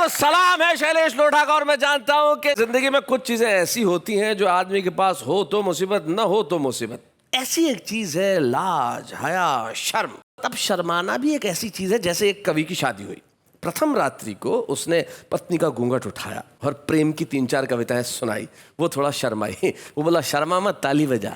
सलाम है शैलेश लोढ़ा का। और मैं जानता हूं कि जिंदगी में कुछ चीजें ऐसी होती हैं जो आदमी के पास हो तो मुसीबत, न हो तो मुसीबत। ऐसी एक चीज है लाज, हया, शर्म। तब शर्माना भी एक ऐसी चीज है जैसे एक कवि की शादी हुई। प्रथम रात्रि को उसने पत्नी का घूंघट उठाया और प्रेम की 3-4 कविताएं सुनाई। वो थोड़ा शर्माई, वो बोला शर्मा मत, ताली बजा।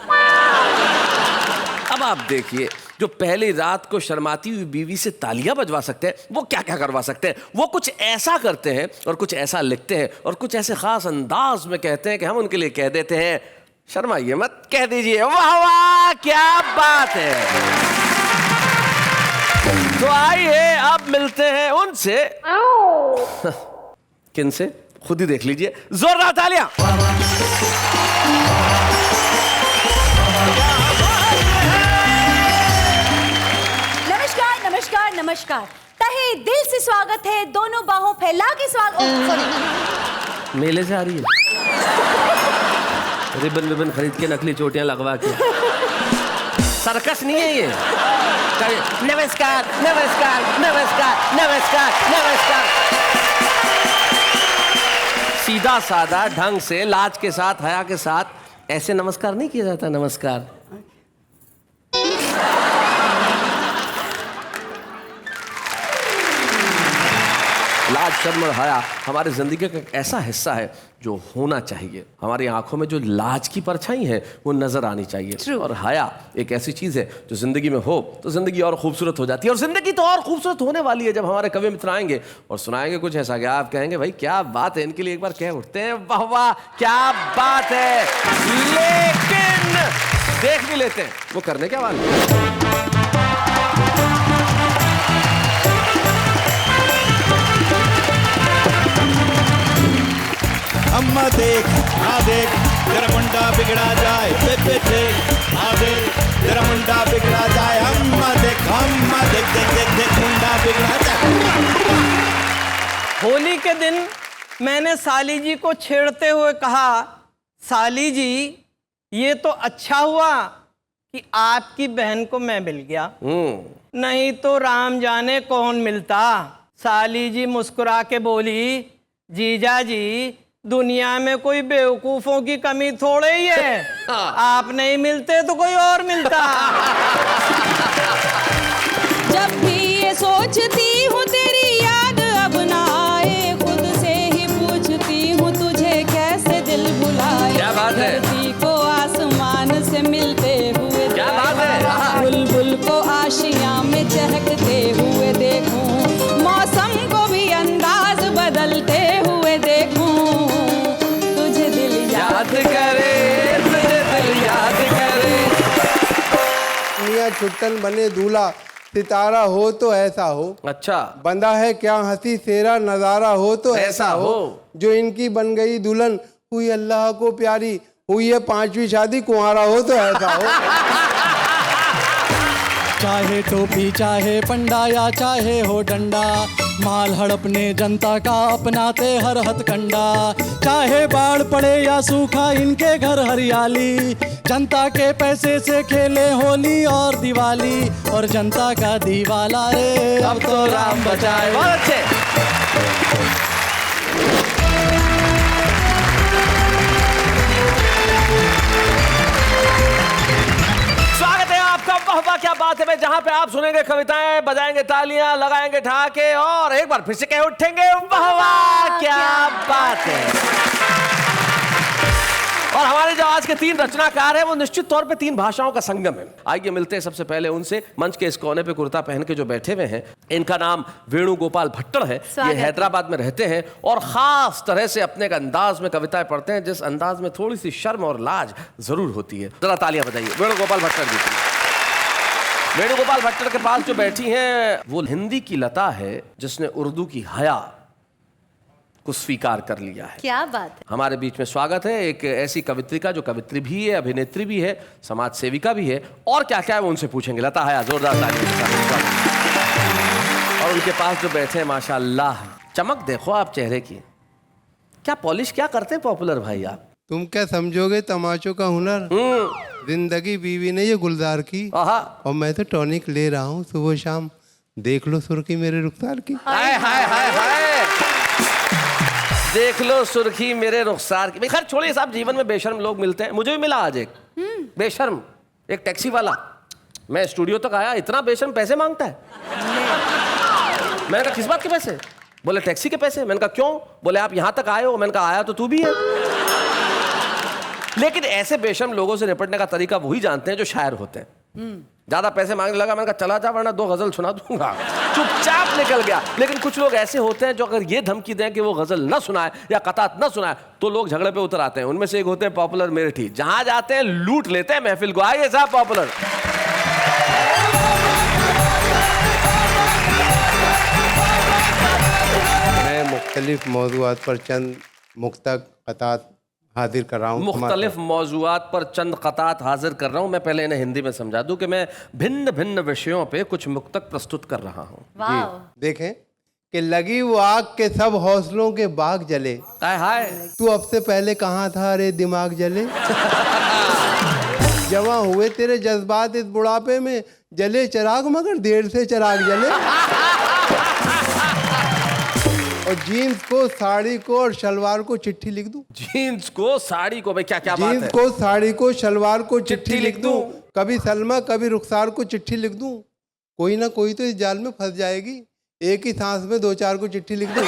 अब आप देखिए, जो पहली रात को शर्माती हुई बीवी से तालियां बजवा सकते हैं, वो क्या क्या करवा सकते हैं। वो कुछ ऐसा करते हैं और कुछ ऐसा लिखते हैं और कुछ ऐसे खास अंदाज में कहते हैं कि हम उनके लिए कह देते हैं शर्माइए मत, कह दीजिए वाह वाह क्या बात है। तो आइए अब मिलते हैं उनसे। किनसे? खुद ही देख लीजिए। जोरदार तालियां। नमस्कार नमस्कार, तहे दिल से स्वागत है, दोनों बाहों फैला के स्वागत। सॉरी, मेले से आ रही है। रिबन विबन खरीद के नकली चोटियां लगवा के। सर्कस नहीं है ये। नमस्कार नमस्कार नमस्कार नमस्कार नमस्कार। सीधा साधा ढंग से, लाज के साथ, हया के साथ ऐसे नमस्कार नहीं किया जाता। नमस्कार। लाज, शर्म और हया हमारे जिंदगी का एक ऐसा हिस्सा है जो होना चाहिए। हमारी आंखों में जो लाज की परछाई है वो नजर आनी चाहिए। True. और हया एक ऐसी चीज है जो जिंदगी में हो तो जिंदगी और खूबसूरत हो जाती है। और जिंदगी तो और खूबसूरत होने वाली है जब हमारे कवि मित्र आएंगे और सुनाएंगे कुछ ऐसा कि आप कहेंगे भाई क्या बात है। इनके लिए एक बार कह उठते हैं वाह वाह क्या बात है। लेकिन देख भी लेते हैं वो करने क्या वाले। अम्मा देख तेरा मुंडा बिगड़ा जाए, बेबे देख तेरा मुंडा बिगड़ा जाए। अम्मा देख देख मुंडा बिगड़ा जाए। होली के दिन मैंने साली जी को छेड़ते हुए कहा, साली जी ये तो अच्छा हुआ कि आपकी बहन को मैं मिल गया, नहीं तो राम जाने कौन मिलता। साली जी मुस्कुरा के बोली, जीजा जी दुनिया में कोई बेवकूफों की कमी थोड़े ही है। आप नहीं मिलते तो कोई और मिलता। जब भी ये सोचती हूँ तेरी याद अब ना आए, खुद से ही पूछती हूँ तुझे कैसे दिल भुलाए। क्या बात है। धरती को आसमान से मिलते हुए, क्या बात है। बुलबुल को आशियाँ में चहकते हुए देखूं, मौसम को भी अंदाज बदलते हुए देखूं, तुझे दिल याद करे, तुझे दिल याद करे। मियाँ छुट्टन बने दूल्हा, सितारा हो तो ऐसा हो। अच्छा, बंदा है क्या हंसी सेरा, नजारा हो तो ऐसा हो। जो इनकी बन गई दुल्हन, हुई अल्लाह को प्यारी, हुई है 5वीं शादी, कुंवारा हो तो ऐसा हो। चाहे टोपी चाहे पंडा या चाहे हो डंडा, माल हड़पने जनता का अपनाते हर हथकंडा। चाहे बाढ़ पड़े या सूखा इनके घर हरियाली, जनता के पैसे से खेले होली और दिवाली, और जनता का दीवाला रे अब तो राम बचाए। बहुत अच्छे। वाह वाह क्या बात है। जहां पे आप सुनेंगे कविताएं, बजाएंगे तालियां, लगाएंगे ठहाके और एक बार फिर से कह उठेंगे वाह वाह क्या बात है। और हमारे जो आज के 3 रचनाकार हैं वो निश्चित तौर पे 3 भाषाओं का संगम है। आइए मिलते हैं सबसे पहले उनसे। मंच के इस कोने पे कुर्ता पहन के जो बैठे हुए हैं, इनका नाम वेणुगोपाल भट्टड़ है। ये हैदराबाद में रहते हैं और खास तरह से अपने एक अंदाज में कविताएं पढ़ते हैं जिस अंदाज में थोड़ी सी शर्म और लाज जरूर होती है। जरा तालियां बजाइए वेणुगोपाल भट्टड़ जी। वेणुगोपाल भट्टड़ के पास जो बैठी हैं वो हिंदी की लता है जिसने उर्दू की हया को स्वीकार कर लिया है। क्या बात है। हमारे बीच में स्वागत है एक ऐसी कवित्री का जो कवित्री भी है, अभिनेत्री भी है, समाज सेविका भी है और क्या क्या है वो उनसे पूछेंगे। लता हया, जोरदार तालियां। और उनके पास जो बैठे हैं माशाअल्लाह, चमक देखो आप चेहरे की। क्या पॉलिश क्या करते हैं पॉपुलर भाई आप? तुम क्या समझोगे तमाचों का हुनर। जिंदगी बीवी ने ये गुलजार की, और मैं तो टॉनिक ले रहा हूँ सुबह शाम। देख लो सुर्खी मेरे रुखसार की। हाय हाय हाय हाय। देख लो सुर्खी मेरे रुखसार की। खैर छोड़िए साहब, जीवन में बेशर्म लोग मिलते हैं। मुझे भी मिला आज एक बेशर्म, एक टैक्सी वाला। मैं स्टूडियो तक आया, इतना बेशर्म पैसे मांगता है। मैंने कहा किस बात के पैसे? बोले टैक्सी के पैसे। मैंने कहा क्यों? बोले आप यहां तक आए हो। मैंने कहा आया तो तू भी है। लेकिन ऐसे बेशर्म लोगों से निपटने का तरीका वही जानते हैं जो शायर होते हैं। ज्यादा पैसे मांगने लगा, मैंने कहा चला जा वरना 2 गजल सुना दूंगा। चुपचाप निकल गया। लेकिन कुछ लोग ऐसे होते हैं जो अगर ये धमकी दें कि वो गजल ना सुनाए या कतात ना सुनाए तो लोग झगड़े पे उतर आते हैं। उनमें से एक होते हैं पॉपुलर मेरठी। जहां जाते हैं लूट लेते हैं महफिल को। आइए साहब पॉपुलर। मैं मुख्तलिफ मौज़ूआत पर चंद मुख्तक क़तात हाजिर कर रहा हूँ। मुख्तलिफ मौज़ूआत पर चंद क़तात हाजिर कर रहा हूँ। मैं पहले इन्हें हिंदी में समझा दूं कि मैं भिन्न भिन्न विषयों पे कुछ मुक्तक प्रस्तुत कर रहा हूँ। वाह। देखें कि लगी वो आग के सब हौसलों के बाग जले। हाय हाय। तू अब से पहले कहाँ था रे दिमाग जले। जवां हुए तेरे जज्बात इस बुढ़ापे में, जले चिराग मगर देर से चिराग जले। और जीन्स को, साड़ी को और शलवार को चिट्ठी लिख दूं। जीन्स को, साड़ी को, भाई क्या क्या बात जीन्स है? को, साड़ी को, शलवार को चिट्ठी लिख दूं। दूं। कभी सलमा कभी रुखसार को चिट्ठी लिख दूं। कोई ना कोई तो इस जाल में फंस जाएगी। एक ही सांस में 2-4 को चिट्ठी लिख दूं।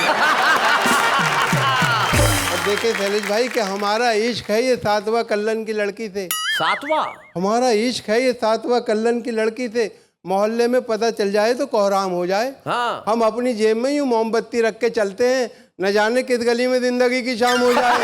और देखे शैलेश भाई कि हमारा इश्क है ये 7वां कल्लन की लड़की से। 7वां? हमारा इश्क है ये 7वां कल्लन की लड़की से। मोहल्ले में पता चल जाए तो कोहराम हो जाए। हाँ। हम अपनी जेब में यूं मोमबत्ती रख के चलते हैं, न जाने किस गली में जिंदगी की शाम हो जाए।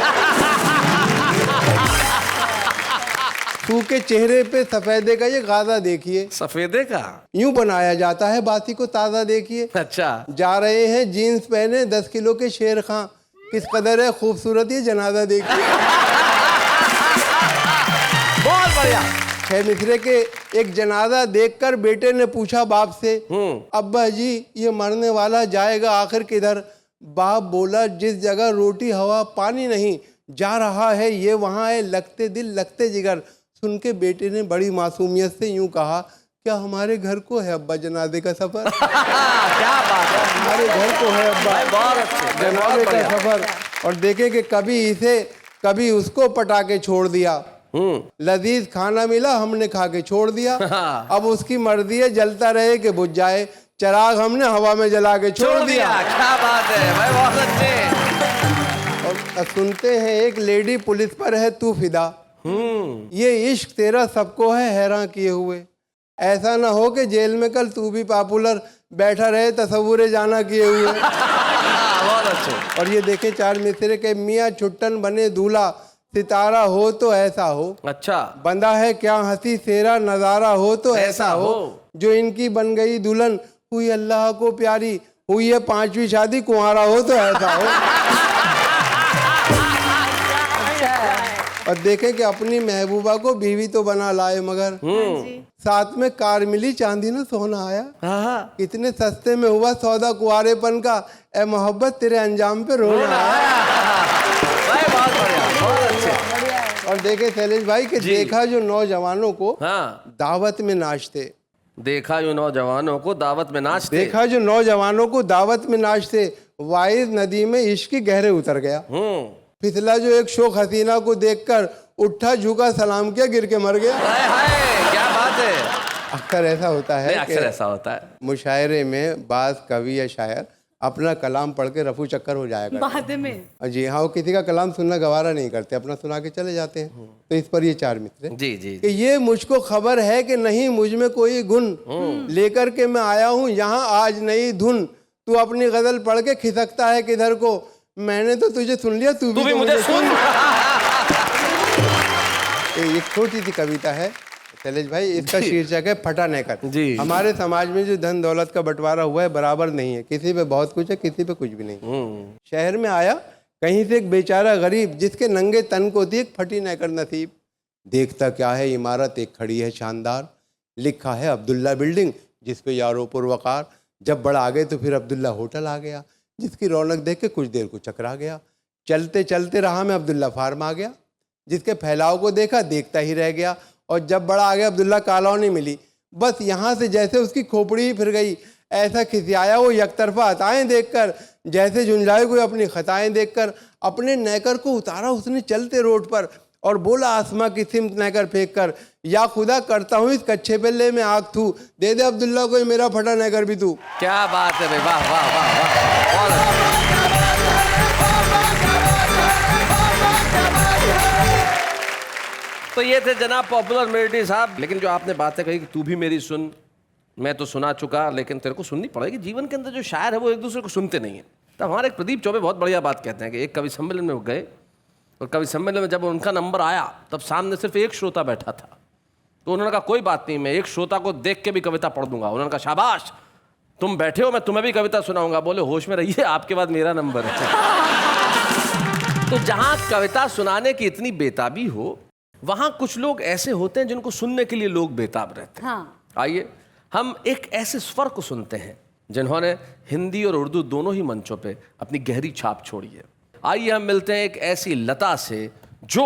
तू के चेहरे पे सफेदे का ये गाजा देखिए। सफेदे का? यूं बनाया जाता है बाती को ताज़ा देखिए। अच्छा। जा रहे हैं जीन्स पहने 10 किलो के शेर खां, किस कदर है खूबसूरत ये जनाजा देखिए। बहुत बढ़िया। 6 मिसरे के एक जनाजा देखकर बेटे ने पूछा बाप से, अब्बा जी ये मरने वाला जाएगा आखिर किधर? बाप बोला जिस जगह रोटी हवा पानी नहीं, जा रहा है ये वहाँ है लगते दिल लगते जिगर। सुन के बेटे ने बड़ी मासूमियत से यूं कहा, क्या हमारे घर को है अब्बा जनाजे का सफर? क्या बात है। हमारे घर को है अब्बा बहुत अच्छे, जनाजे का सफर। और देखे कि कभी इसे कभी उसको पटा के छोड़ दिया। लजीज खाना मिला हमने खा के छोड़ दिया। अब उसकी मर्जी है जलता रहे कि बुझ जाए, चिराग हमने हवा में जला के छोड़ दिया। क्या बात है भाई, बहुत अच्छे। और सुनते हैं एक लेडी पुलिस पर है तू फिदा। ये इश्क तेरा सबको है हैरान किए हुए। ऐसा ना हो कि जेल में कल तू भी पॉपुलर बैठा रहे तसव्वुरे जाना किए हुए। बहुत अच्छे। और ये देखे 4 मिसरे के मियाँ छुट्टन बने दूल्हा, सितारा हो तो ऐसा हो। अच्छा। बंदा है क्या हंसी तेरा नजारा हो तो ऐसा हो। जो इनकी बन गई दुल्हन हुई अल्लाह को प्यारी, हुई है 5वीं शादी कुंवारा हो तो ऐसा हो। और देखें कि अपनी महबूबा को बीवी तो बना लाए मगर साथ में कार मिली चांदी ना सोना आया। कितने सस्ते में हुआ सौदा कुंवारेपन का, ए मोहब्बत तेरे अंजाम पे रोना आया। बहुत बढ़िया, बहुत अच्छे। और देखे शैलेश भाई कि देखा जो नौजवानों को दावत में नाचते, देखा जो नौजवानों को दावत में नाचते, देखा जो नौजवानों को दावत में नाचते, वाइज नदी में इश्क की गहरे उतर गया। फिसला जो एक शोख हसीना को देखकर, उठा झुका सलाम किया गिर के मर गया। हाय हाय, क्या बात है। अक्सर ऐसा होता है, अक्सर ऐसा होता है। मुशायरे में बाज कवि या शायर अपना कलाम पढ़ के रफू चक्कर हो जाएगा बाद में। जी हाँ, वो किसी का कलाम सुनना गवारा नहीं करते, अपना सुना के चले जाते हैं। तो इस पर ये 4 मिसरे जी जी कि ये मुझको खबर है कि नहीं मुझ में कोई गुण, लेकर के मैं आया हूँ यहाँ आज नई धुन। तू अपनी गजल पढ़ के खिसकता है किधर को, मैंने तो तुझे सुन लिया तू भी तो मुझे सुन। ये छोटी सी कविता है शैलेश भाई, इसका शीर्षक है फटा नेकर। जी। हमारे समाज में जो धन दौलत का बंटवारा हुआ है बराबर नहीं है, किसी पे बहुत कुछ है किसी पे कुछ भी नहीं। शहर में आया कहीं से एक बेचारा गरीब, जिसके नंगे तन को थी एक फटी नेकर नसीब। देखता क्या है इमारत एक खड़ी है शानदार, लिखा है अब्दुल्ला बिल्डिंग जिसपे यारो पुरवकार। जब बड़ा आ गए तो फिर अब्दुल्ला होटल आ गया, जिसकी रौनक देख के कुछ देर को चकरा गया। चलते चलते राह में अब्दुल्ला फार्म आ गया, जिसके फैलाव को देखा देखता ही रह गया। और जब बड़ा आ गया अब्दुल्ला कॉलोनी मिली, बस यहाँ से जैसे उसकी खोपड़ी ही फिर गई। ऐसा खिसियाया वो यकतरफा अताएं देखकर जैसे झुंझलाए हुए अपनी खताएं देखकर अपने नैकर को उतारा उसने चलते रोड पर और बोला आसमां की सिमत नैकर फेंक कर, या खुदा करता हूँ इस कच्चे बेल्ले में आग थू, दे दे अब्दुल्ला को मेरा फटा नैकर भी तू। क्या बात है भाई, वाह वाह वाह वाह, बहुत अच्छा। तो ये थे जनाब पॉपुलर मेलोडी साहब। लेकिन जो आपने बातें कही कि तू भी मेरी सुन, मैं तो सुना चुका लेकिन तेरे को सुननी पड़ेगी। जीवन के अंदर जो शायर है वो एक दूसरे को सुनते नहीं है। तब हमारे एक प्रदीप चौबे बहुत बढ़िया बात कहते हैं कि एक कवि सम्मेलन में वो गए और कवि सम्मेलन में जब उनका नंबर आया तब सामने सिर्फ एक श्रोता बैठा था। तो उन्होंने कहा कोई बात नहीं, मैं एक श्रोता को देख के भी कविता पढ़ दूंगा। उन्होंने कहा शाबाश, तुम बैठे हो, मैं तुम्हें भी कविता सुनाऊंगा। बोले होश में रहिए, आपके बाद मेरा नंबर है। तो जहां कविता सुनाने की इतनी बेताबी हो, वहां कुछ लोग ऐसे होते हैं जिनको सुनने के लिए लोग बेताब रहते हैं। हाँ। आइए हम एक ऐसे स्वर को सुनते हैं जिन्होंने हिंदी और उर्दू दोनों ही मंचों पे अपनी गहरी छाप छोड़ी है। आइए हम मिलते हैं एक ऐसी लता से जो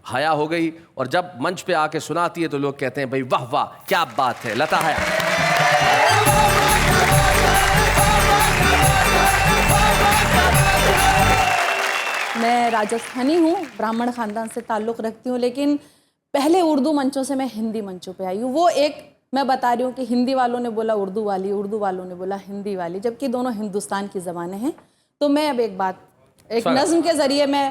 हया हो गई और जब मंच पे आके सुनाती है तो लोग कहते हैं भाई वाह वाह क्या बात है, लता हया। मैं राजस्थानी हूँ, ब्राह्मण खानदान से ताल्लुक़ रखती हूँ, लेकिन पहले उर्दू मंचों से मैं हिंदी मंचों पे आई हूँ। वो एक मैं बता रही हूँ कि हिंदी वालों ने बोला उर्दू वाली, उर्दू वालों ने बोला हिंदी वाली, जबकि दोनों हिंदुस्तान की ज़बानें हैं। तो मैं अब एक नज़्म के ज़रिए मैं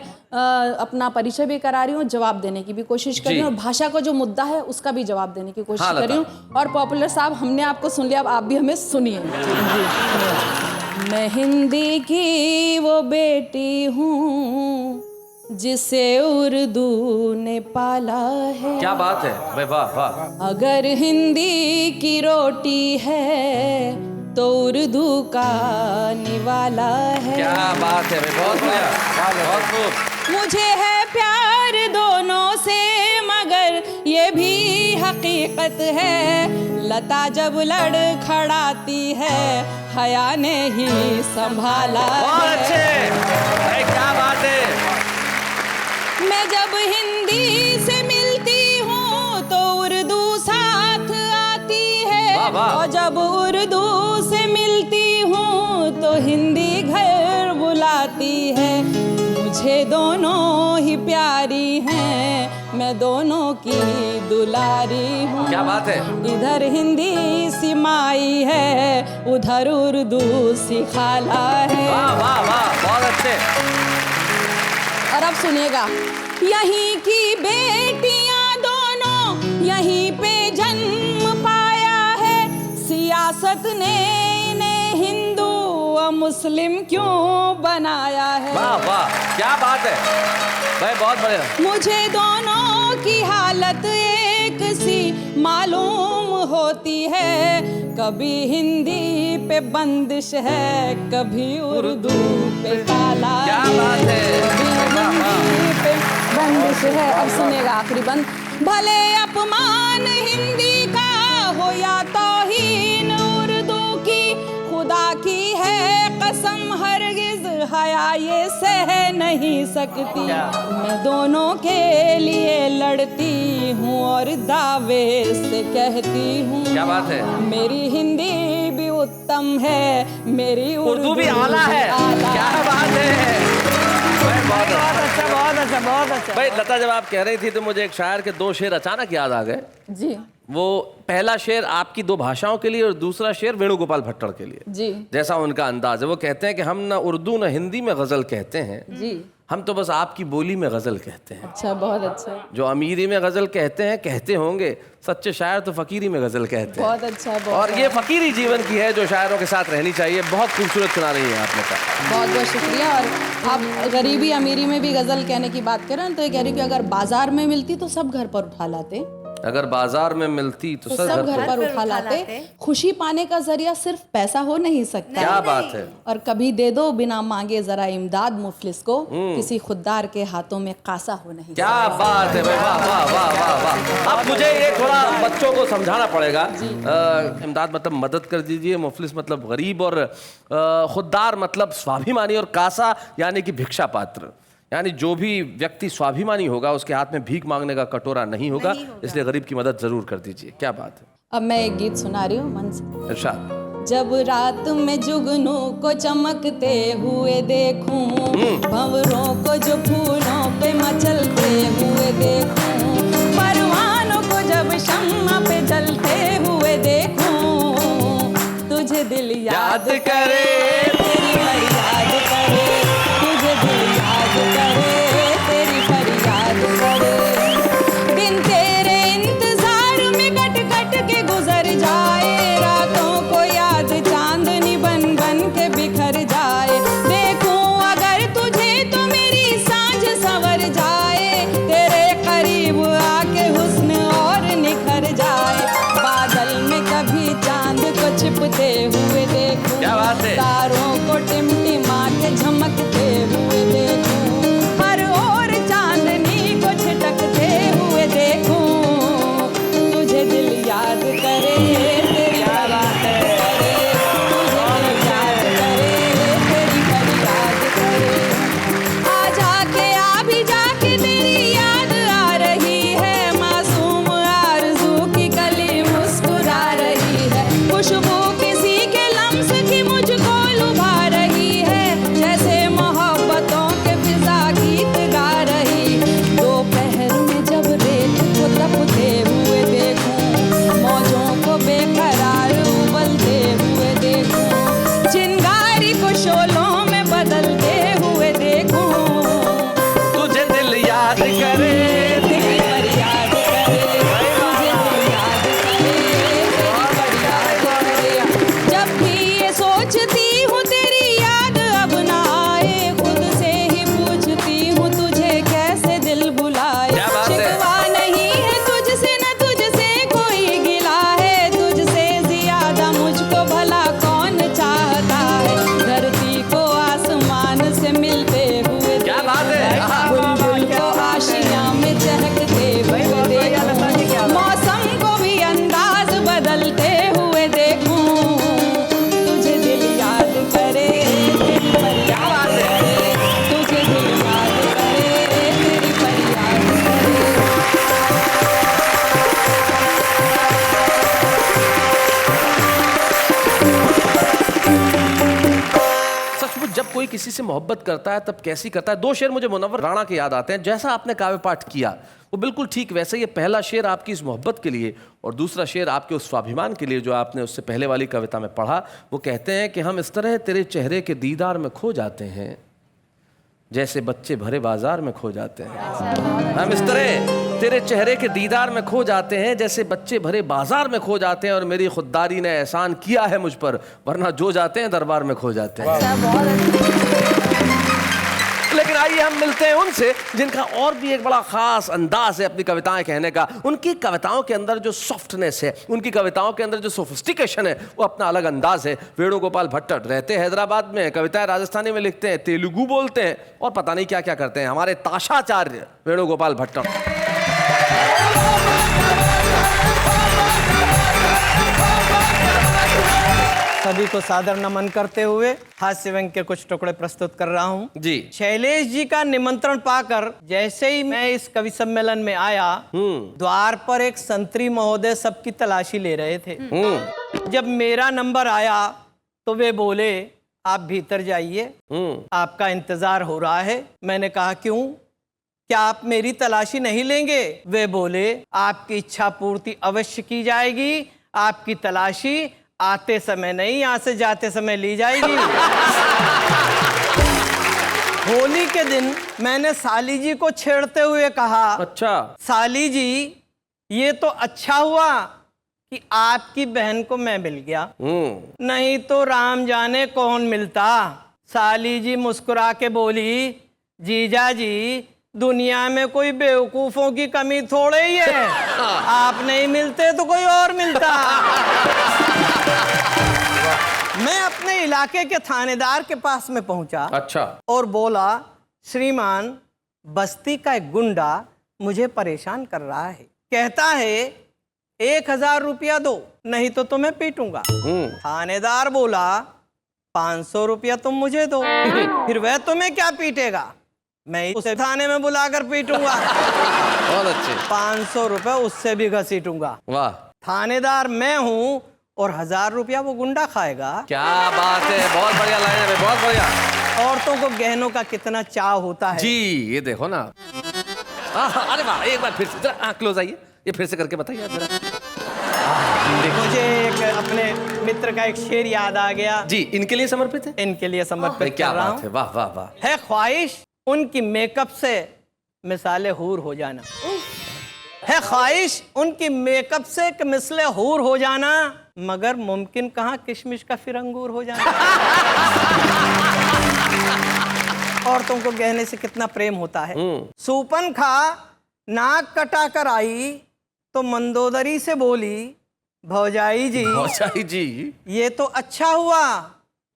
अपना परिचय भी करा रही हूँ, जवाब देने की भी कोशिश कर रही हूँ और भाषा का जो मुद्दा है उसका भी जवाब देने की कोशिश कर रही हूँ। और पॉपुलर साहब, हमने आपको सुन लिया, अब आप भी हमें सुनिए। मैं हिंदी की वो बेटी हूँ जिसे उर्दू ने पाला है। क्या बात है भाई, वाह वाह। अगर हिंदी की रोटी है तो उर्दू का निवाला है। क्या बात है भाई, बहुत बढ़िया, बहुत खूब। मुझे है प्यार दोनों से मगर ये भी हकीकत है, लता जब लड़खड़ाती है हया ने ही संभाला बहुत है। अच्छे भाई, क्या बात है। मैं जब हिंदी से मिलती हूँ तो उर्दू साथ आती है, वाह वाह। और जब उर्दू से मिलती हूँ तो हिंदी घर बुलाती है। मुझे दोनों ही प्यारी हैं, मैं दोनों की दुलारी हूँ। क्या बात है। इधर हिंदी सी माई है, उधर उर्दू सी खाला है। वाह वाह वाह, बहुत अच्छे। और अब सुनिएगा, यहीं की बेटियां दोनों यहीं पे जन्म पाया है, सियासत ने इन्हें हिंदू और मुस्लिम क्यों बनाया है। वाह वाह, क्या बात है भाई, बहुत बढ़िया। मुझे दोनों की हालत एक सी मालूम होती है, कभी हिंदी पे बंदिश है, कभी उर्दू पे ताला है। क्या बात है, हिंदी पे बंदिश है। अब सुनेगा आखिरी बंद। भले अपमान हिंदी का हो या तौहीन उर्दू की, खुदा की है कसम हरगिज हया ये सह नहीं सकती। मैं दोनों के लिए लड़ती हूँ और दावे से कहती हूँ। क्या बात है। मेरी हिंदी भी उत्तम है, मेरी उर्दू भी आला है। क्या बात है भाई, बहुत अच्छा, बहुत अच्छा, बहुत अच्छा। भाई। लता जब आप कह रही थी तो मुझे एक शायर के दो शेर अचानक याद आ गए जी। वो पहला शेर आपकी दो भाषाओं के लिए और दूसरा शेर वेणुगोपाल भट्टड़ के लिए। जी। जैसा उनका अंदाज है, वो कहते हैं कि हम ना उर्दू ना हिंदी में गजल कहते हैं, जी। हम तो बस आपकी बोली में गजल कहते हैं। अच्छा, बहुत अच्छा, जो अमीरी में गजल कहते हैं कहते होंगे, सच्चे शायर तो फकीरी में गजल कहते हैं। बहुत अच्छा, बहुत और ये फकीरी जीवन की है जो शायरों के साथ रहनी चाहिए। बहुत खूबसूरत सुना रही है आपने कहा। बहुत बहुत शुक्रिया। और आप गरीबी अमीरी में भी गजल कहने की बात करें तो ये कह रही कि अगर बाजार में मिलती तो सब घर पर उठा लाते, अगर बाजार में मिलती तो सब घर पर उठा लाते। खुशी पाने का जरिया सिर्फ पैसा हो नहीं सकता। क्या बात है। और कभी दे दो बिना मांगे जरा इमदाद मुफलिस को, किसी खुददार के हाथों में कासा हो नहीं। क्या बात है भाई, वाह वाह वाह वाह वाह। अब मुझे ये थोड़ा बच्चों को समझाना पड़ेगा। इमदाद मतलब मदद कर दीजिए, मुफलिस मतलब गरीब, और खुददार मतलब स्वाभिमानी, और कासा यानी कि भिक्षा पात्र। यानी जो भी व्यक्ति स्वाभिमानी होगा उसके हाथ में भीख मांगने का कटोरा नहीं होगा, इसलिए गरीब की मदद जरूर कर दीजिए। क्या बात है। अब मैं एक गीत सुना रही हूँ मन से। इरशाद। जब रात में जुगनू को चमकते हुए देखूं, भंवरों को जो फूलों पे मचलते हुए देखूं, परवानों को जब शम्मा पे जलते हुए देखूं, तुझे दिल याद करे, तेरी फरियाद करे, तुझे दिल याद करे, तेरी फरियाद करे। दिन तेरे इंतजार में कट कट के गुजर जाए, रातों को याद चांदनी बन बन के बिखर जाए। देखूं अगर तुझे तो मेरी सांझ संवर जाए, तेरे करीब आके हुस्न और निखर जाए। बादल में कभी चांद को छिपते हुए देखूं, क्या बात है? तारों को टिमटिमा के झमकते हुए देखूं, हर ओर चांदनी को छिटकते हुए देखूं, तुझे दिल याद करे, तेरी फरियाद करे, तुझे दिल याद करे, तेरी फरियाद करे। आ जाके आ भी जाके तेरी याद आ रही है, मासूम आरज़ू की कली मुस्कुरा रही है, खुशबू किसी के लम्स की मुझको लुभा रही है, जैसे मोहब्बतों के फिजा गीत गा रही। दोपहर में जब रेत को तपते हुए देखूं, मौजों को बेकरार उबलते हुए देखूं, चिंगारी को शोलों में बदलते हुए देखूं, तुझे दिल याद करे, तेरी फरियाद करे, तुझे दिल याद करे, तेरी फरियाद करे। जब भी ये सोचती हूँ तेरी याद अब ना आए, खुद से ही पूछती हूँ तुझे कैसे दिल भुलाए। क्या बात है? शिकवा नहीं है तुझसे न तुझसे कोई गिला है, तुझसे ज्यादा मुझको भला कौन चाहता है। धरती को आसमान से मिलते हुए क्या बात है? बुलबुल को आशियाँ में चहकते हुए देखूं, मौसम को भी अंदाज बदलते हुए देखूं, तुझे दिल याद करे, तेरी फरियाद करे, तुझे दिल याद करे, तेरी फरियाद करे। सचमुच जब कोई किसी से मोहब्बत करता है तब कैसी करता है। दो शेर मुझे मुनव्वर राणा के याद आते हैं। जैसा आपने काव्य पाठ किया वो बिल्कुल ठीक वैसे ही। ये पहला शेर आपकी इस मोहब्बत के लिए और दूसरा शेर आपके उस स्वाभिमान के लिए जो आपने उससे पहले वाली कविता में पढ़ा। वो कहते हैं कि हम इस तरह तेरे चेहरे के दीदार में खो जाते हैं जैसे बच्चे भरे बाजार में खो जाते हैं। हम इस तरह तेरे चेहरे के दीदार में खो जाते हैं जैसे बच्चे भरे बाजार में खो जाते हैं, और मेरी खुददारी ने एहसान किया है मुझ पर, वरना जो जाते हैं दरबार में खो जाते हैं। लेकिन आइए हम मिलते हैं उनसे जिनका और भी एक बड़ा खास अंदाज है अपनी कविताएं कहने का। उनकी कविताओं के अंदर जो सॉफ्टनेस है, उनकी कविताओं के अंदर जो सोफिस्टिकेशन है, वो अपना अलग अंदाज है। वेणुगोपाल भट्टड़ रहते हैं हैदराबाद में, कविताएं राजस्थानी में लिखते हैं, तेलुगु बोलते हैं और पता नहीं क्या क्या करते हैं। हमारे ताशाचार्य वेणुगोपाल भट्टड़। सभी को सादर नमन करते हुए हास्य व्यंग के कुछ टुकड़े प्रस्तुत कर रहा हूँ जी। शैलेश जी का निमंत्रण पाकर जैसे ही मैं इस कवि सम्मेलन में आया, द्वार पर एक संतरी महोदय सबकी तलाशी ले रहे थे। जब मेरा नंबर आया तो वे बोले, आप भीतर जाइए, आपका इंतजार हो रहा है। मैंने कहा क्यों, क्या आप मेरी तलाशी नहीं लेंगे? वे बोले, आपकी इच्छा पूर्ति अवश्य की जाएगी, आपकी तलाशी आते समय नहीं, यहाँ से जाते समय ली जाएगी। होली के दिन मैंने साली जी को छेड़ते हुए कहा, अच्छा साली जी ये तो अच्छा हुआ कि आपकी बहन को मैं मिल गया, नहीं तो राम जाने कौन मिलता। साली जी मुस्कुरा के बोली, जीजा जी दुनिया में कोई बेवकूफों की कमी थोड़े ही है, आप नहीं मिलते तो कोई और मिलता। मैं अपने इलाके के थानेदार के पास में पहुंचा, अच्छा, और बोला, श्रीमान बस्ती का एक गुंडा मुझे परेशान कर रहा है, कहता है 1000 रुपया दो नहीं तो तुम्हें पीटूंगा। थानेदार बोला, 500 रुपया तुम मुझे दो, फिर वह तुम्हें क्या पीटेगा, मैं उसे थाने में बुलाकर पीटूंगा। बहुत अच्छे। 500 रुपए उससे भी घसीटूंगा। वाह। थानेदार मैं हूं और 1000 रुपया वो गुंडा खाएगा। क्या बात है, बहुत बढ़िया लाइन है भाई, बहुत बढ़िया। औरतों को गहनों का कितना चाव होता है। जी ये देखो ना, अरे वाह, एक बार फिर से जरा क्लोज आइए, ये फिर से करके बताइए जरा। मुझे एक अपने मित्र का एक शेर याद आ गया। जी, इनके लिए समर्पित है। इनके लिए समर्पित क्या कर रहा बात है, हूँ। वाह वाह वाह। है ख्वाहिश उनकी मेकअप से मिसाले हूर हो जाना, है ख्वाहिश उनकी मेकअप से मिसले हूर हो जाना, मगर मुमकिन कहाँ किशमिश का फिर अंगूर हो जाना। औरतों को गहने से कितना प्रेम होता है। सूपन खा नाक कटा कर आई तो मंदोदरी से बोली, भौजाई जी भौजाई जी, ये तो अच्छा हुआ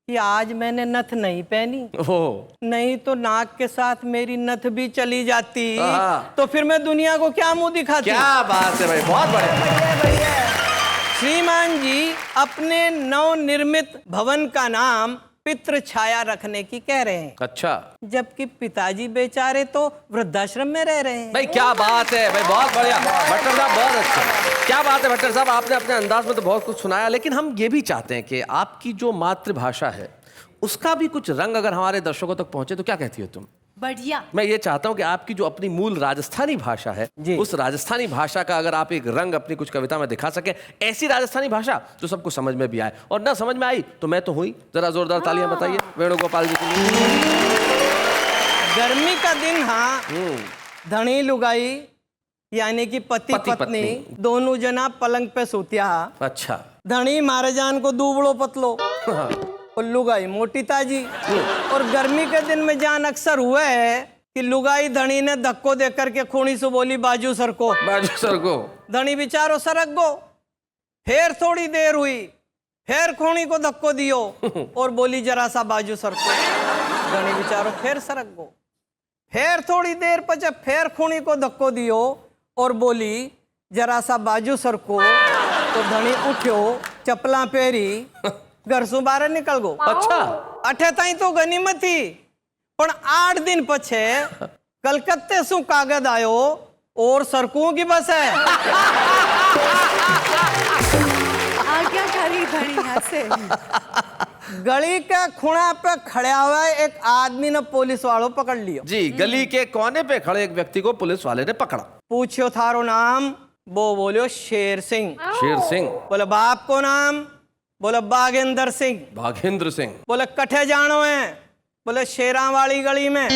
कि आज मैंने नथ नहीं पहनी, नहीं तो नाक के साथ मेरी नथ भी चली जाती तो फिर मैं दुनिया को क्या मुंह दिखाती। क्या बात है भाई, बहुत बढ़िया। श्रीमान जी अपने नवनिर्मित भवन का नाम पितृ छाया रखने की कह रहे हैं। अच्छा, जबकि पिताजी बेचारे तो वृद्धाश्रम में रह रहे हैं। भाई क्या बात है भाई, बहुत बढ़िया भट्टर साहब, बहुत अच्छा। क्या बात है भट्टर साहब, आपने अपने अंदाज में तो बहुत कुछ सुनाया, लेकिन हम ये भी चाहते हैं कि आपकी जो मातृभाषा है उसका भी कुछ रंग अगर हमारे दर्शकों तक पहुंचे तो क्या कहती हो तुम? बढ़िया। मैं ये चाहता हूं कि आपकी जो अपनी मूल राजस्थानी भाषा है, उस राजस्थानी भाषा का अगर आप एक रंग अपनी कुछ कविता में दिखा सके, ऐसी राजस्थानी भाषा जो सबको समझ में भी आए, और ना समझ में आई तो मैं तो हुई। जरा जोरदार तालियां बताइए वेणुगोपाल जी के लिए। गर्मी का दिन, हाँ, धनी लुगाई यानी कि पति पत्नी दोनों जना पलंग पे सोतिया। अच्छा, धनी महाराजान को दूबड़ो पतलो और लुगाई मोटी ताजी। और गर्मी के दिन में जान अक्सर हुआ है कि लुगाई धनी ने धक्को दे करके खूनी से बोली, बाजू सरको, बाजू सरको। धनी बिचारो सरक गो। फिर थोड़ी देर हुई, फिर खूनी को धक्को दियो और बोली, जरा सा बाजू सरको। धनी बिचारो फिर सरक गो। फिर थोड़ी देर पचे फिर खूनी को धक्को दियो और बोली, जरा सा बाजू सरको। तो धनी उठ्यो, चपला पेरी, घर से बाहर निकल गो। अच्छा, अठे ताई तो गनीमत थी, पण 8 दिन पछे कलकत्ते से कागज आयो और सरकू की बस है। आज्ञा करी धनी यहाँ से। गली के खुणा पे खड़ा हुआ एक आदमी ने पुलिस वालों पकड़ लियो। जी, गली के कोने पे खड़े एक व्यक्ति को पुलिस वाले ने पकड़ा। पूछो थारो नाम, वो बोलियो शेर सिंह। शेर सिंह। बोले बाप को नाम, बोले बागेंद्र सिंह। बागेंद्र सिंह। बोले कठे जानो है, बोले शेरा वाली गली में।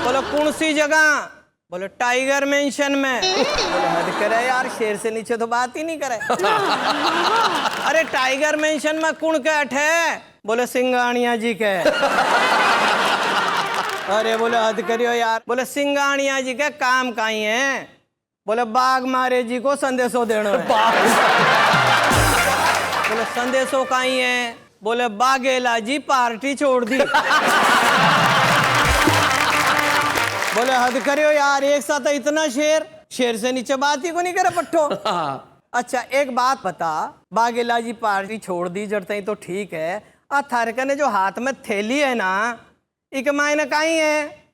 बोले कौन सी जगह, बोले टाइगर मेंशन में। बोले हद करे यार, शेर से नीचे तो बात ही नहीं करे। अरे टाइगर मेंशन में कौन के अठे, बोले सिंगानिया जी के। अरे बोले हद करियो यार, बोले सिंगानिया जी के काम काई है, बोले बाघ मारे जी को संदेशो देना है। बोले संदेशो काई है, बोले बाघेला जी पार्टी छोड़ दी। बोले हद करियो यार, एक साथ इतना शेर, शेर से नीचे बात ही को नहीं करे पट्टो। अच्छा एक बात बता, बाघेला जी पार्टी छोड़ दी जड़ते तो ठीक है, आ थारका ने जो हाथ में थैली है ना, इक मायने काई है,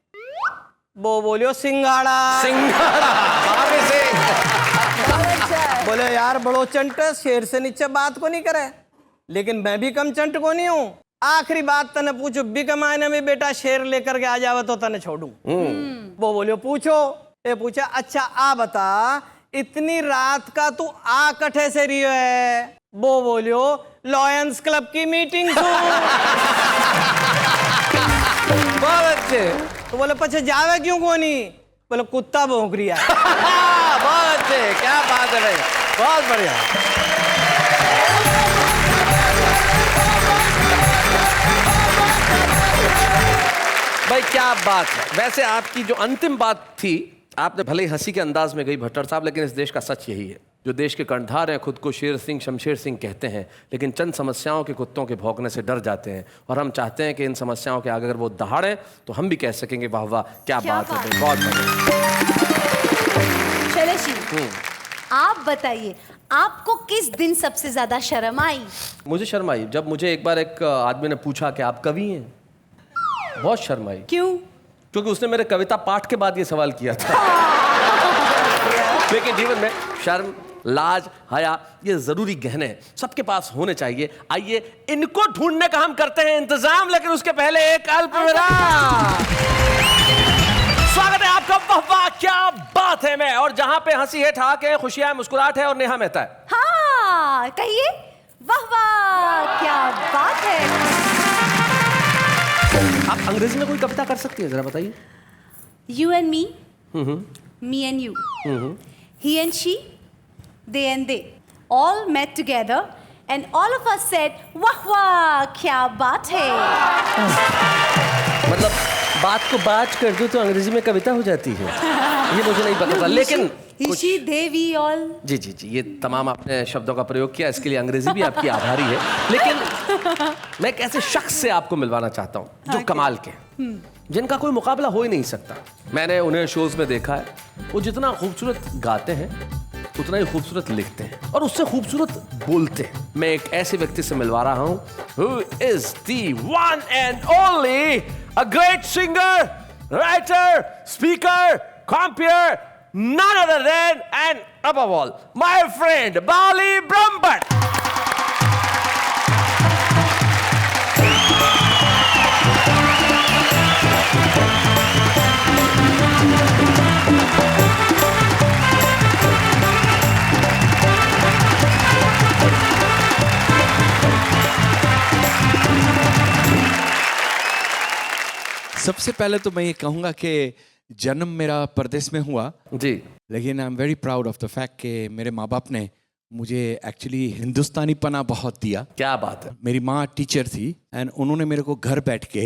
वो बोलियो सिंघाड़ा। सिंघाड़ा। बोले यार बड़ो चंट, शेर से नीचे बात को नहीं करे, लेकिन मैं भी कम चंट को नहीं हूँ। आखिरी बात तने पूछो, बी के मायने में बेटा शेर लेकर के आ जावे तो तने छोड़ू। वो बोलियो पूछो। ये पूछा, अच्छा आ बता, इतनी रात का तू आ कठे से रियो है? वो बोलियो लॉयंस क्लब की मीटिंग थी। बहुत अच्छे। तो बोले पछे जावे क्यों कोनी? बोले कुत्ता भौंक रिया। बहुत अच्छे, क्या बात है भाई, बहुत बढ़िया। भाई क्या बात है। वैसे आपकी जो अंतिम बात थी, आपने भले ही हंसी के अंदाज में गई भट्टर साहब, लेकिन इस देश का सच यही है, जो देश के कर्णधार हैं खुद को शेर सिंह शमशेर सिंह कहते हैं, लेकिन चंद समस्याओं के कुत्तों के भौंकने से डर जाते हैं। और हम चाहते हैं कि इन समस्याओं के आगे अगर वो दहाड़ें तो हम भी कह सकेंगे वाह वाह क्या बात है भाई, बहुत बढ़िया। शैलेश जी, आप बताइए, आपको किस दिन सबसे ज्यादा शर्म आई? मुझे शर्म आई जब मुझे एक बार एक आदमी ने पूछा कि आप कवि हैं। बहुत शर्म आई। क्यों? क्योंकि उसने मेरे कविता पाठ के बाद ये सवाल किया था। लेकिन जीवन में शर्म, लाज, हया ये जरूरी गहने हैं, सबके पास होने चाहिए। आइए इनको ढूंढने का हम करते हैं इंतजाम, लेकिन उसके पहले एक अल्प विराम। स्वागत है आपका वाह वाह क्या बात है में, और जहां पे हंसी है, ठहाके है, खुशियां है, मुस्कुराहट है और नेहा मेहता है। हाँ कहिए, वाह वाह क्या बात है। आप अंग्रेजी में कोई कविता कर सकती है, जरा बताइए। You and me, me and you, he and she, they and they, all met together and all of us said, वाह वाह क्या बात है। मतलब बात को बात कर दो तो अंग्रेजी में कविता हो जाती है, ये मुझे नहीं पता था। लेकिन ऋषि देवी ऑल। जी जी जी, ये तमाम आपने शब्दों का प्रयोग किया, इसके लिए अंग्रेजी भी आपकी आभारी है। लेकिन मैं एक ऐसे शख्स से आपको मिलवाना चाहता हूँ जो कमाल के, जिनका कोई मुकाबला हो ही नहीं सकता। मैंने उन्हें शोज में देखा है, वो जितना खूबसूरत गाते हैं उतना ही खूबसूरत लिखते हैं और उससे खूबसूरत बोलते हैं। मैं एक ऐसे व्यक्ति से मिलवा रहा हूं who is the one and only a great singer, writer, speaker, composer, none other than and above all my friend Bali Brahmbhatt. सबसे पहले तो मैं ये कहूँगा कि जन्म मेरा परदेश में हुआ जी, लेकिन I am very proud of the fact कि मेरे माँ बाप ने मुझे एक्चुअली हिंदुस्तानी पना बहुत दिया। क्या बात है। मेरी माँ टीचर थी एंड उन्होंने मेरे को घर बैठ के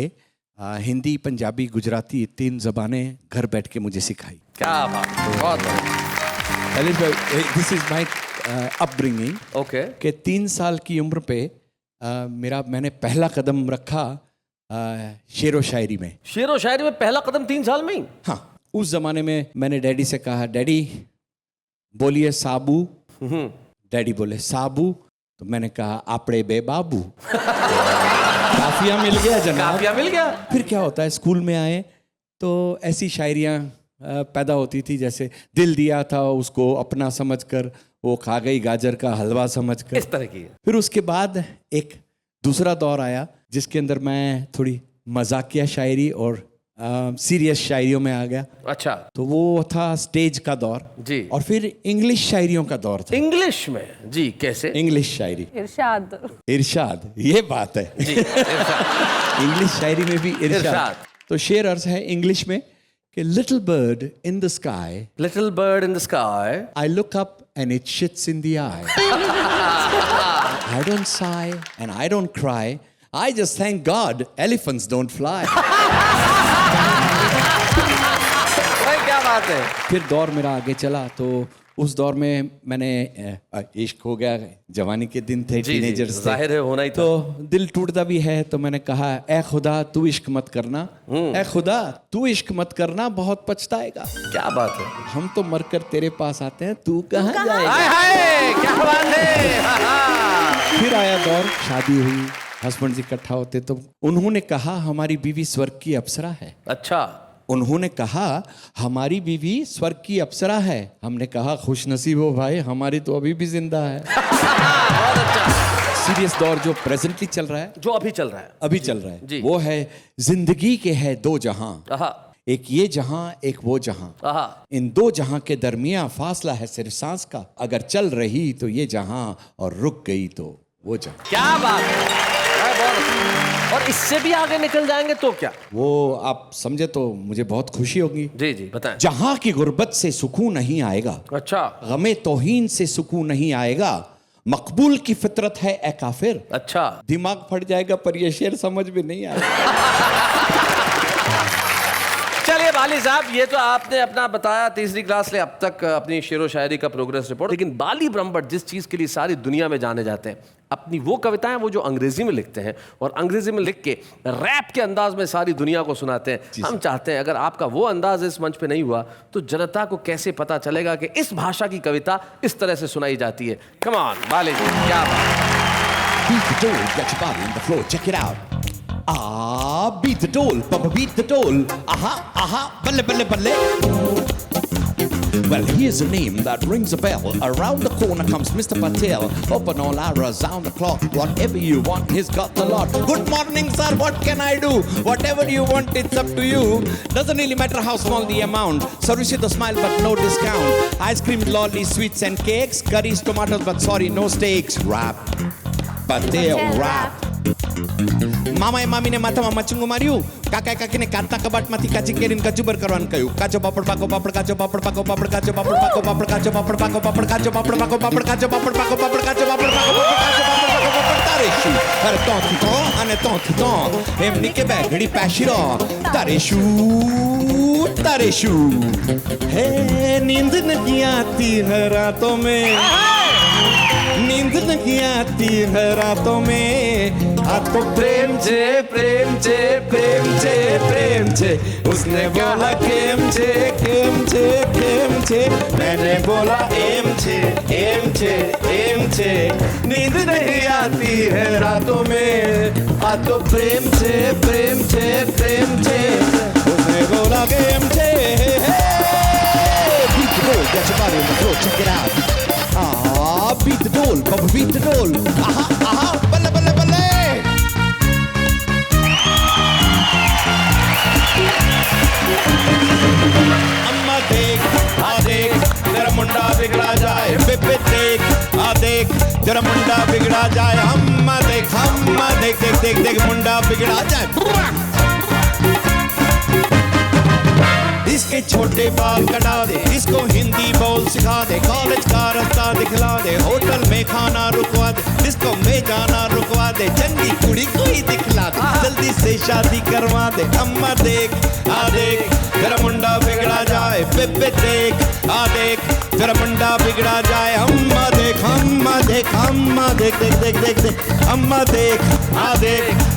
हिंदी, पंजाबी, गुजराती 3 ज़बानें घर बैठ के मुझे सिखाई। क्या बात है, बहुत बढ़िया। This is my upbringing. Okay, कि 3 साल की उम्र पे मैंने पहला कदम रखा शेरो शायरी में। शेर व शायरी में पहला कदम 3 साल में ही? हाँ, उस जमाने में मैंने डैडी से कहा, डैडी बोलिए साबू। डैडी बोले साबू, तो मैंने कहा आपड़े बे बाबू। काफिया मिल गया जनाब, काफिया मिल गया। फिर क्या होता है, स्कूल में आए तो ऐसी शायरियाँ पैदा होती थी, जैसे दिल दिया था उसको अपना समझकर, वो खा गई गाजर का हलवा समझकर, इस तरह की। फिर उसके बाद एक दूसरा दौर आया जिसके अंदर मैं थोड़ी मजाकिया शायरी और सीरियस शायरियों में आ गया। अच्छा, तो वो था स्टेज का दौर जी। और फिर इंग्लिश शायरियों का दौर था। इंग्लिश में जी, कैसे? इंग्लिश शायरी, इरशाद। इरशाद, ये बात है जी, इरशाद। इंग्लिश शायरी में भी इरशाद। इरशाद। तो शेर अर्ज है इंग्लिश में कि little bird in the sky, little bird in the sky, I look up and it shits in the eye. I don't sigh and I don't cry. I just thank God elephants don't fly. भाई क्या बात है। फिर दौर मेरा आगे चला, तो उस दौर में मैंने इश्क हो गया, जवानी के दिन थे, टीनेजर्स थे, जाहिर है होना ही था। तो दिल टूटता भी है, तो मैंने कहा ए खुदा तू इश्क मत करना, ए खुदा तू इश्क मत करना, बहुत पछताएगा। क्या बात है। हम तो मरकर तेरे पास आते हैं, तू कहाँ जाएगा। हाय हाय क्या बात है। फिर आया दौर, शादी हुई, हस्बैंड जी इकट्ठा होते, तो उन्होंने कहा हमारी बीवी स्वर्ग की अप्सरा है। अच्छा, उन्होंने कहा हमारी बीवी स्वर्ग की अप्सरा है। हमने कहा खुश नसीब हो भाई, हमारी तो अभी भी जिंदा है। बहुत अच्छा। सीरियस दौर जो प्रेजेंटली चल रहा है, जो अभी चल रहा है, अभी चल रहा है जी। वो है जिंदगी के है 2 जहां, आहा, एक ये जहां एक वो जहां, आहा। इन 2 जहां के दरमियां फासला है सिर्फ सांस का, अगर चल रही तो ये जहां और रुक गई तो वो जहां। क्या बात है। बहुत अच्छा। और इससे भी आगे निकल जाएंगे तो क्या? वो आप समझे तो मुझे बहुत खुशी होगी। जी जी बताएं। जहां की गुर्बत से सुकून नहीं आएगा, अच्छा, गमे तौहीन से सुकून नहीं आएगा, मकबूल की फितरत है ए काफिर। अच्छा, दिमाग फट जाएगा पर ये शेर समझ में नहीं आएगा। चलिए बाली साहब, ये तो आपने अपना बताया 3री क्लास से अब तक अपनी शेरो शायरी का प्रोग्रेस रिपोर्ट, लेकिन बाली ब्रह्मभट्ट जिस चीज के लिए सारी दुनिया में जाने जाते हैं, अपनी वो कविताएं वो जो अंग्रेजी में लिखते हैं और अंग्रेजी में लिख के रैप के अंदाज में सारी दुनिया को सुनाते हैं। हम चाहते हैं अगर आपका वो अंदाज इस मंच पे नहीं हुआ तो जनता को कैसे पता चलेगा कि इस भाषा की कविता इस तरह से सुनाई जाती है। कम ऑन बाली जी, क्या बात। Beat the dole, get your body on the floor, check it out. Beat the dole, Papa beat the dole. Aha, aha, balle, balle, balle. Well, here's a name that rings a bell. Around the corner comes Mr. Patel. Open all hours round the clock. Whatever you want, he's got the lot. Good morning, sir. What can I do? Whatever you want, it's up to you. Doesn't really matter how small the amount. Service with a smile, but no discount. Ice cream, lollies, sweets and cakes. Curries, tomatoes, but sorry, no steaks. Wrap. Patel wrap. Mama and mami ne mata mama cungu mariu. Kakai kaki ne karta kabat mati kaci kerin kaju berkaruan kayu. Kaco papar pako papar kaco papar pako papar kaco papar pako papar kaco papar pako papar kaco papar pako papar kaco papar pako papar kaco papar pako papar kaco papar pako papar tareshu. Har ton ane ton. Emni ke bagdi pashiro. Tareshu. Hey, नींद नहीं आती है रातों में. नींद नहीं आती है रातों में. आपको प्रेम छे उसने बोला केम छे मैंने बोला एम छे नींद नहीं आती है रातों में. आपको प्रेम छे उसने बोला केम छे. Beat the roll, get your body on the floor, check it out. Beat the doll, Bubba, beat the doll. Balle, balle, balle. अम्मा देख, तेरा मुंडा बिगड़ा जाए. बेबे देख, तेरा मुंडा बिगड़ा जाए. अम्मा देख, मुंडा बिगड़ा जाए. इसके छोटे बाल कटा दे, इसको हिंदी बोल सिखा दे. कॉलेज का रास्ता दिखला दे, होटल में खाना रुकवा दे, डिस्को में जाना रुकवा दे. चंगी कुड़ी को ही दिखला दे, जल्दी से शादी करवा दे. अम्मा देख, तेरा मुंडा बिगड़ा जाए. बेबे देख, तेरा मुंडा बिगड़ा जाए. अम्मा देख, अम्मा देख. अम्मा देख,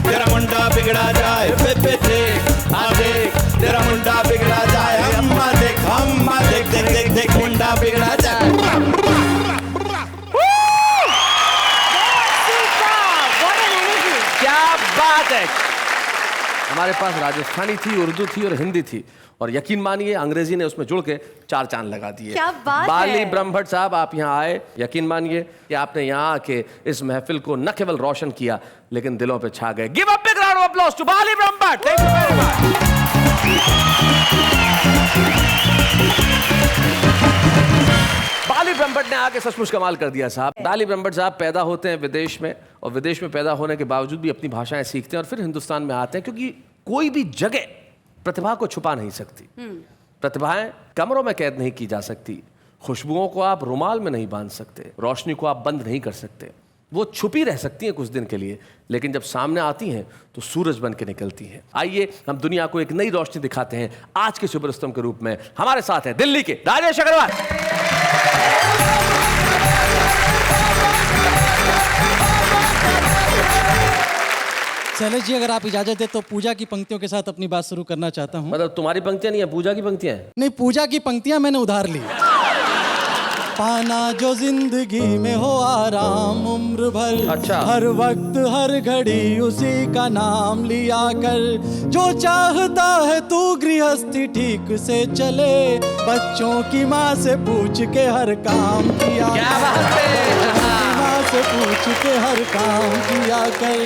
तेरा मुंडा बिगड़ा जाए. बेबे देख, तेरा मुंडा बिगड़ा जाए. अम्मा देख, मुंडा बिगड़ा जाए. क्या बात है. हमारे पास राजस्थानी थी, उर्दू थी और हिंदी थी, और यकीन मानिए अंग्रेजी ने उसमें जुड़ के 4 चांद लगा दिए. क्या बात बाली है. ब्रह्मभट्ट साहब, आप यहाँ आए. यकीन मानिए कि आपने यहाँ आके इस महफिल को न केवल रोशन किया लेकिन दिलों पे छा गए. Give a big round of applause to Bali Brahmbhatt. Thank you very much. Bali Brahmbhatt ने आके सचमुच कमाल कर दिया साहब. बाली ब्रह्मभट्ट साहब पैदा होते हैं विदेश में, और विदेश में पैदा होने के बावजूद भी अपनी भाषाएं सीखते हैं और फिर हिंदुस्तान में आते हैं, क्योंकि कोई भी जगह प्रतिभा को छुपा नहीं सकती. प्रतिभाएं कमरों में कैद नहीं की जा सकती. खुशबुओं को आप रुमाल में नहीं बांध सकते. रोशनी को आप बंद नहीं कर सकते. वो छुपी रह सकती हैं कुछ दिन के लिए, लेकिन जब सामने आती हैं तो सूरज बन के निकलती हैं. आइए हम दुनिया को एक नई रोशनी दिखाते हैं. आज के सुपरस्टार के रूप में हमारे साथ हैं दिल्ली के राजेश अग्रवाल. शैलेश जी, अगर आप इजाजत दे तो पूजा की पंक्तियों के साथ अपनी बात शुरू करना चाहता हूँ. मतलब तुम्हारी पंक्तियां नहीं है, पूजा की पंक्तियां हैं. नहीं, पूजा की पंक्तियां मैंने उधार ली. पाना जो जिंदगी में हो आराम उम्र भर. अच्छा. हर वक्त हर घड़ी उसी का नाम लिया कर. जो चाहता है तू गृहस्थी ठीक से चले. बच्चों की माँ से पूछ के हर काम किया. क्या बात है. माँ से पूछ के हर काम किया कर.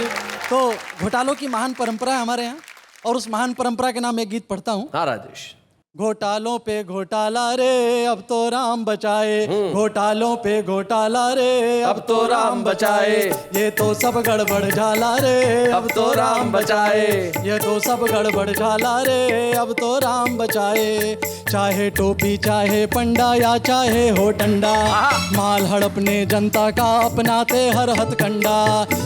तो घोटालों की महान परंपरा है हमारे यहाँ, और उस महान परंपरा के नाम एक गीत पढ़ता हूँ. हाँ राजेश. घोटालों पे घोटाला रे अब तो राम बचाए. घोटालों पे घोटाला रे अब तो राम बचाए. ये तो सब गड़बड़ झाला रे अब तो राम बचाए. ये तो सब गड़बड़ झाला रे अब तो राम बचाए. चाहे टोपी चाहे पंडा या चाहे हो डंडा, माल हड़पने जनता का अपनाते हर हथकंडा.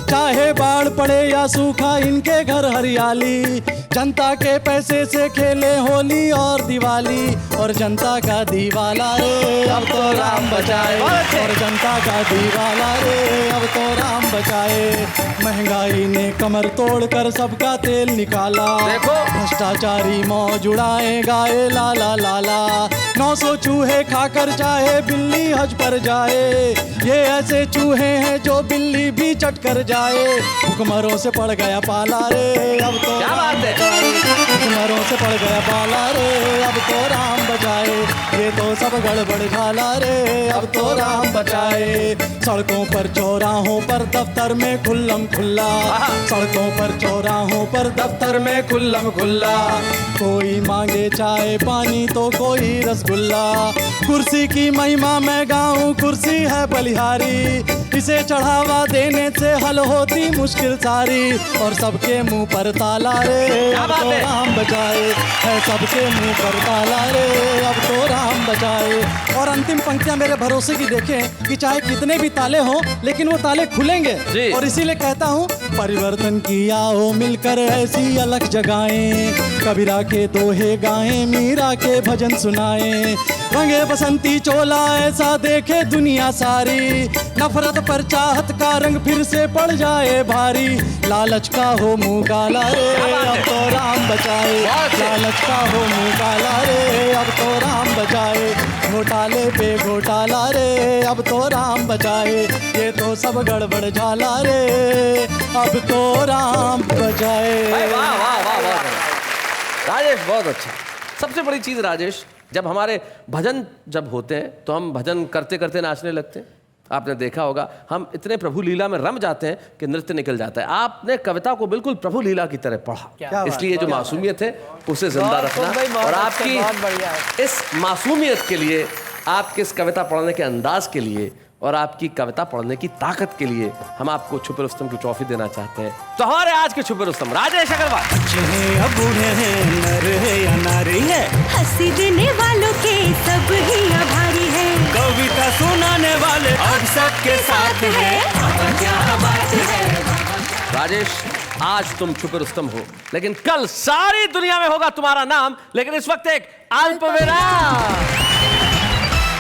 चाहे बाढ़ पड़े या सूखा इनके घर हरियाली. जनता के पैसे से खेले होली और दिवाली. और जनता का दीवाला रे अब तो राम बचाए. और जनता का दीवाला रे अब तो राम बचाए. महंगाई ने कमर तोड़कर सबका तेल निकाला. देखो. भ्रष्टाचारी मौज उड़ाए गाए लाला लाला. 900 चूहे खाकर चाहे बिल्ली हज पर जाए. ये ऐसे चूहे हैं जो बिल्ली भी कोई चट कर जाए। भुखमरों से पड़ गया पाला रे, अब तो क्या बात है? भुखमरों से पड़ गया पाला रे, अब तो राम बचाए। ये तो सब गड़बड़ झाला रे, अब तो राम बचाए। सड़कों पर चौराहों पर दफ्तर में खुल्लम खुल्ला, सड़कों पर चौराहों पर दफ्तर में खुल्लम खुल्ला। कोई मांगे चाय पानी तो कोई रसगुल्ला। कुर्सी की महिमा मैं गाऊं, कुर्सी है बलिहारी, इसे चढ़ावा देने से हल होती मुश्किल सारी। और सबके मुंह पर ताला रे, अब तो राम बचाए। है सबके मुंह पर ताला रे, अब तो राम बचाए। और अंतिम पंक्तियां मेरे भरोसे की देखें कि चाहे कितने भी ताले हों लेकिन वो ताले खुलेंगे। और इसीलिए कहता हूँ परिवर्तन की आओ मिलकर ऐसी अलग जगाएं। कबीरा के दोहे गाएं, मीरा के भजन सुनाएं। रंगे बसंती चोला ऐसा देखे दुनिया सारी, नफरत पर चाहत का रंग फिर से पड़ जाए भारी। लालच का हो मुंह काला रे, अब तो राम बचाए। लालच का हो मुंह काला रे, अब तो राम बचाए। घोटाले पे घोटाला रे, अब तो राम बचाए। ये तो सब गड़बड़ झाला रे, अब तो राम बचाए। वाह वाह वाह वाह राजेश, बहुत अच्छा। सबसे बड़ी चीज राजेश, जब हमारे भजन जब होते हैं तो हम भजन करते करते नाचने लगते हैं। आपने देखा होगा हम इतने प्रभु लीला में रम जाते हैं कि नृत्य निकल जाता है। आपने कविता को बिल्कुल प्रभु लीला की तरह पढ़ा, इसलिए जो मासूमियत है उसे जिंदा रखना। और आपकी इस मासूमियत के लिए, आपके इस कविता पढ़ने के अंदाज के लिए और आपकी कविता पढ़ने की ताकत के लिए हम आपको छुपे रुस्तम की ट्रॉफी देना चाहते हैं। तो हमारे आज के छुपे रुस्तम राजेश अग्रवाल। अच्छे हैं या बूढ़े हैं, नर है या नारी है, हंसी देने वालों के सब ही आभारी है। कविता सुनाने वाले अब सबके साथ है। क्या बात है राजेश, आज तुम छुपे रुस्तम हो, लेकिन कल सारी दुनिया में होगा तुम्हारा नाम। लेकिन इस वक्त एक अल्पविराम।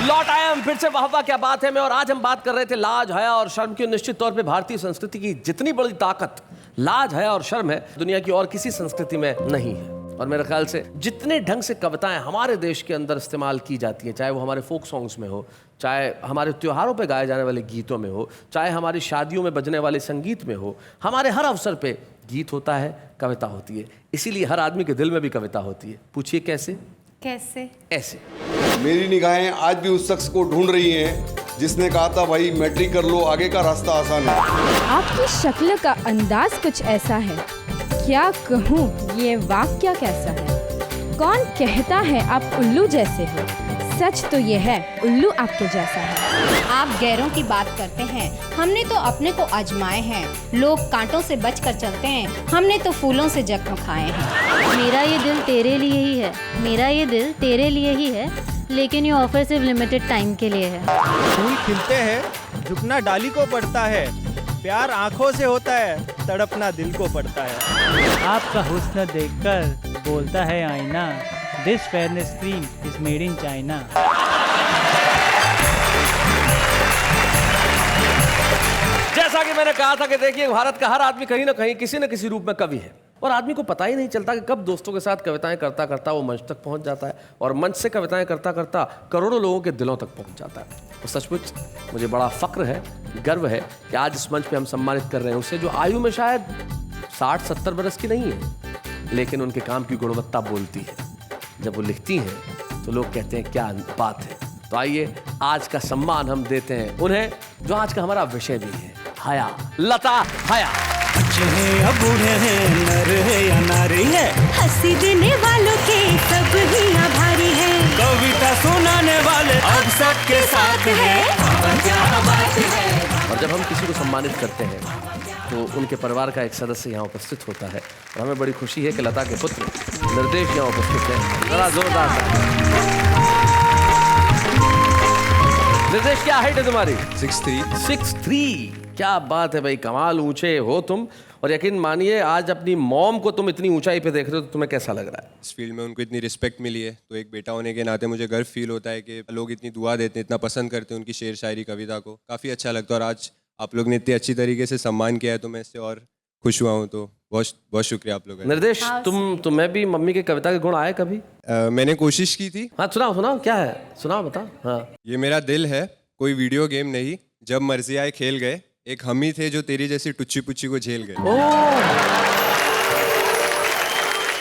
लौट आए हम फिर से, वाह वाह क्या बात है। मैं और आज हम बात कर रहे थे लाज, हया और शर्म की। निश्चित तौर पे भारतीय संस्कृति की जितनी बड़ी ताकत लाज, हया और शर्म है, दुनिया की और किसी संस्कृति में नहीं है। और मेरे ख्याल से जितने ढंग से कविताएं हमारे देश के अंदर इस्तेमाल की जाती हैं, चाहे वो हमारे फोक सॉन्ग्स में हो, चाहे हमारे त्योहारों पे गाए जाने वाले गीतों में हो, चाहे हमारी शादियों में बजने वाले संगीत में हो, हमारे हर अवसर पे गीत होता है, कविता होती है। इसीलिए हर आदमी के दिल में भी कविता होती है। पूछिए कैसे? कैसे? ऐसे। मेरी निगाहें आज भी उस शख्स को ढूंढ रही हैं जिसने कहा था भाई मैट्रिक कर लो, आगे का रास्ता आसान है। आपकी शक्ल का अंदाज कुछ ऐसा है, क्या कहूँ ये वाक्य कैसा है। कौन कहता है आप उल्लू जैसे हो, सच तो ये है उल्लू आपके जैसा है। आप गैरों की बात करते हैं, हमने तो अपने को आजमाए हैं। लोग कांटों से बचकर चलते हैं, हमने तो फूलों से जख्म खाए हैं। मेरा ये दिल तेरे लिए ही है, मेरा ये दिल तेरे लिए ही है, लेकिन ये ऑफर सिर्फ लिमिटेड टाइम के लिए है। फूल खिलते हैं, झुकना डाली को पड़ता है। प्यार आंखों से होता है, तड़पना दिल को पड़ता है। आपका हुस्न देखकर बोलता है आईना, this fairness cream is made in China. जैसा कि मैंने कहा था कि देखिए, भारत का हर आदमी कहीं ना कहीं किसी न किसी रूप में कवि है। और आदमी को पता ही नहीं चलता कि कब दोस्तों के साथ कविताएं करता करता वो मंच तक पहुंच जाता है, और मंच से कविताएं करता करता करोड़ों लोगों के दिलों तक पहुंच जाता है। तो सचमुच मुझे बड़ा फक्र है, गर्व है कि आज इस मंच पे हम सम्मानित कर रहे हैं उसे जो आयु में शायद 60-70 बरस की नहीं है, लेकिन उनके काम की गुणवत्ता बोलती है। जब वो लिखती हैं तो लोग कहते हैं क्या बात है। तो आइए आज का सम्मान हम देते हैं उन्हें जो आज का हमारा विषय भी है, हया, लता हया। अच्छे हैं या बूढ़े हैं, नर है या नारी है, हंसी देने वालों के सब ही आभारी है। कविता सुनाने वाले अब सबके साथ है। क्या बात है। और जब हम किसी को सम्मानित करते हैं तो उनके परिवार का एक सदस्य यहाँ उपस्थित होता है, और हमें बड़ी खुशी है कि लता के पुत्र निर्देश यहाँ उपस्थित हैं। जरा जोरदार निर्देश, क्या हाइट है तुम्हारी? 6'3". क्या बात है भाई, कमाल ऊंचे हो तुम। और यकीन मानिए आज अपनी मॉम को तुम इतनी ऊंचाई पे देख रहे हो तो तुम्हें कैसा लग रहा है? इस फील्ड में उनको इतनी रिस्पेक्ट मिली है तो एक बेटा होने के नाते मुझे गर्व फील होता है कि लोग इतनी दुआ देते हैं, इतना पसंद करते हैं उनकी शेर शायरी कविता को। काफ़ी अच्छा लगता है, और आज आप लोग ने इतनी अच्छी तरीके से सम्मान किया है तो मैं इससे और खुश हुआ हूँ। तो बहुत बहुत शुक्रिया आप लोगों का। निर्देश, तुम्हें भी मम्मी के कविता के गुण आए कभी? मैंने कोशिश की थी। हाँ सुनाओ क्या है, सुनाओ बता। हाँ, ये मेरा दिल है, कोई वीडियो गेम नहीं, जब मर्जी आए खेल गए, एक हम ही थे जो तेरी जैसी टुच्ची पुच्ची को झेल गए।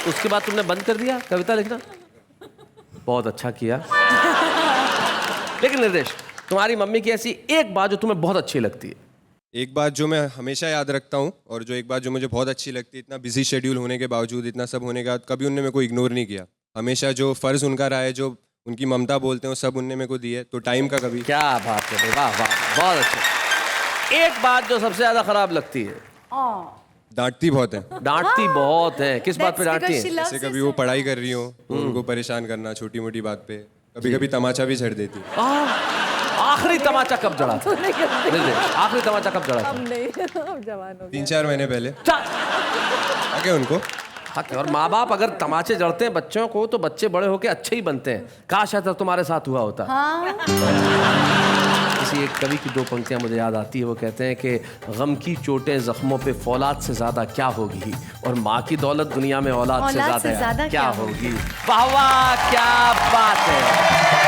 उसके बाद तुमने बंद कर दिया कविता लिखना? बहुत अच्छा किया। लेकिन निर्देश, तुम्हारी मम्मी की ऐसी एक बात जो तुम्हें बहुत अच्छी लगती है? एक बात जो मैं हमेशा याद रखता हूँ और जो एक बात जो मुझे बहुत अच्छी लगती है, इतना बिजी शेड्यूल होने के बावजूद, इतना सब होने के बाद कभी उनने मेरे को इग्नोर नहीं किया। हमेशा जो फ़र्ज़ उनका रहा है, जो उनकी ममता बोलते हैं, वो सब उनने मेरे को दी है। तो टाइम का कभी। क्या बात है, वाह वाह, बहुत अच्छा। एक बात जो सबसे ज़्यादा खराब लगती है? डांटती बहुत है। डांटती बहुत है, किस बात पे डांटती है? जैसे कभी वो पढ़ाई कर रही हो तो उनको परेशान करना छोटी मोटी बात पे, कभी कभी तमाचा भी छड़ देती। आखिरी तमाचा कब जड़ा था? आखिरी तमाचा कब जड़ा था? अब जवान हो 3-4 महीने पहले। आगे उनको और माँ बाप अगर तमाचे जड़ते हैं बच्चों को तो बच्चे बड़े होके अच्छे ही बनते हैं। काश ऐसा तुम्हारे साथ हुआ होता। किसी एक कवि की 2 पंक्तियां मुझे याद आती है, वो कहते हैं कि गम की चोटें जख्मों पे फौलाद से ज्यादा क्या होगी, और माँ की दौलत दुनिया में औलाद से ज्यादा क्या होगी। वाह वाह, क्या बात है।